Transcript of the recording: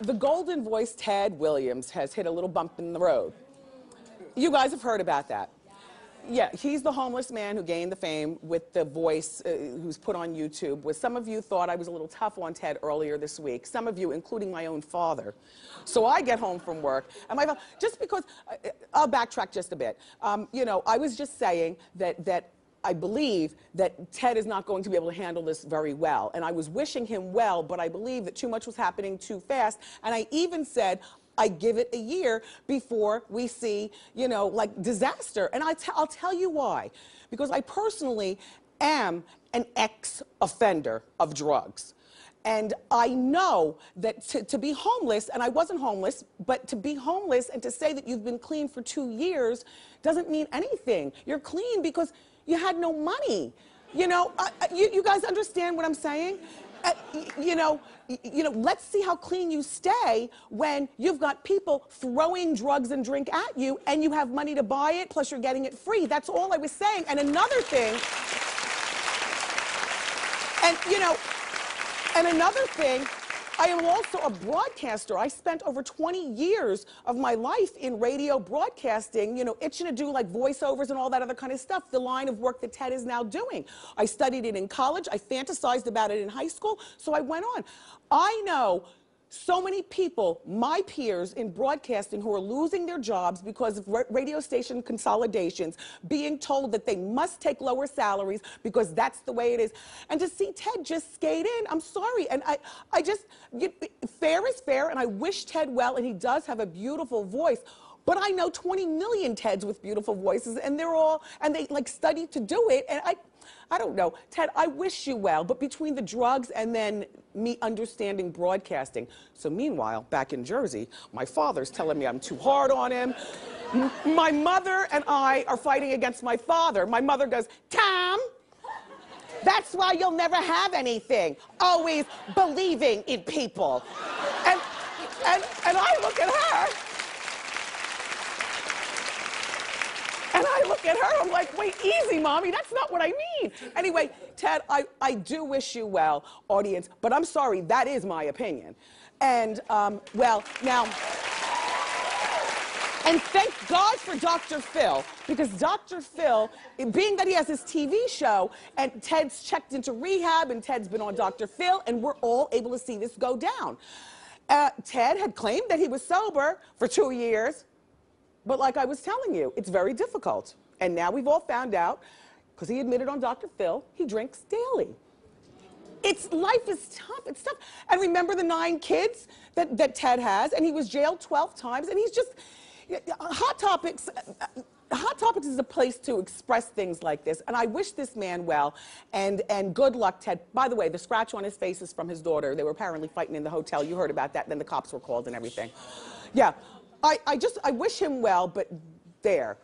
The golden voice Ted Williams has hit a little bump in the road. You guys have heard about that. Yeah, he's the homeless man who gained the fame with the voice who's put on YouTube. Where some of you thought I was a little tough on Ted earlier this week. Some of you, including my own father. So I get home from work, and my father, just because, I'll backtrack just a bit. You know, I was just saying that I believe that Ted is not going to be able to handle this very well. And I was wishing him well, but I believe that too much was happening too fast. And I even said, I give it a year before we see, you know, like disaster. And I'll tell you why. Because I personally am an ex-offender of drugs. And I know that to be homeless, and I wasn't homeless, but to be homeless and to say that you've been clean for 2 years doesn't mean anything. You're clean because you had no money. You know, you guys understand what I'm saying? You know, let's see how clean you stay when you've got people throwing drugs and drink at you and you have money to buy it, plus you're getting it free. That's all I was saying. And another thing, and another thing, I am also a broadcaster. I spent over 20 years of my life in radio broadcasting, you know, itching to do like voiceovers and all that other kind of stuff, the line of work that Ted is now doing. I studied it in college. I fantasized about it in high school, so I went on. I know so many people, my peers in broadcasting, who are losing their jobs because of radio station consolidations, being told that they must take lower salaries because that's the way it is. And to see Ted just skate in, I'm sorry. And I just, fair is fair, and I wish Ted well, and he does have a beautiful voice. But I know 20 million Teds with beautiful voices, and they like study to do it, and I don't know. Ted, I wish you well, but between the drugs and then me understanding broadcasting. So meanwhile, back in Jersey, my father's telling me I'm too hard on him. My mother and I are fighting against my father. My mother goes, Tom, that's why you'll never have anything. Always believing in people. And I look at her. And I look at her, I'm like, wait, easy, Mommy, that's not what I mean. Anyway, Ted, I do wish you well, audience, but I'm sorry, that is my opinion. And, well, now, and thank God for Dr. Phil, because Dr. Phil, being that he has his TV show, and Ted's checked into rehab, and Ted's been on Dr. Phil, and we're all able to see this go down. Ted had claimed that he was sober for 2 years. But like I was telling you, it's very difficult. And now we've all found out, because he admitted on Dr. Phil, he drinks daily. Life is tough, it's tough. And remember the 9 kids that Ted has, and he was jailed 12 times, and he's just, Hot Topics is a place to express things like this, and I wish this man well, and good luck, Ted. By the way, the scratch on his face is from his daughter. They were apparently fighting in the hotel. You heard about that, and then the cops were called and everything. Yeah. I wish him well, but there.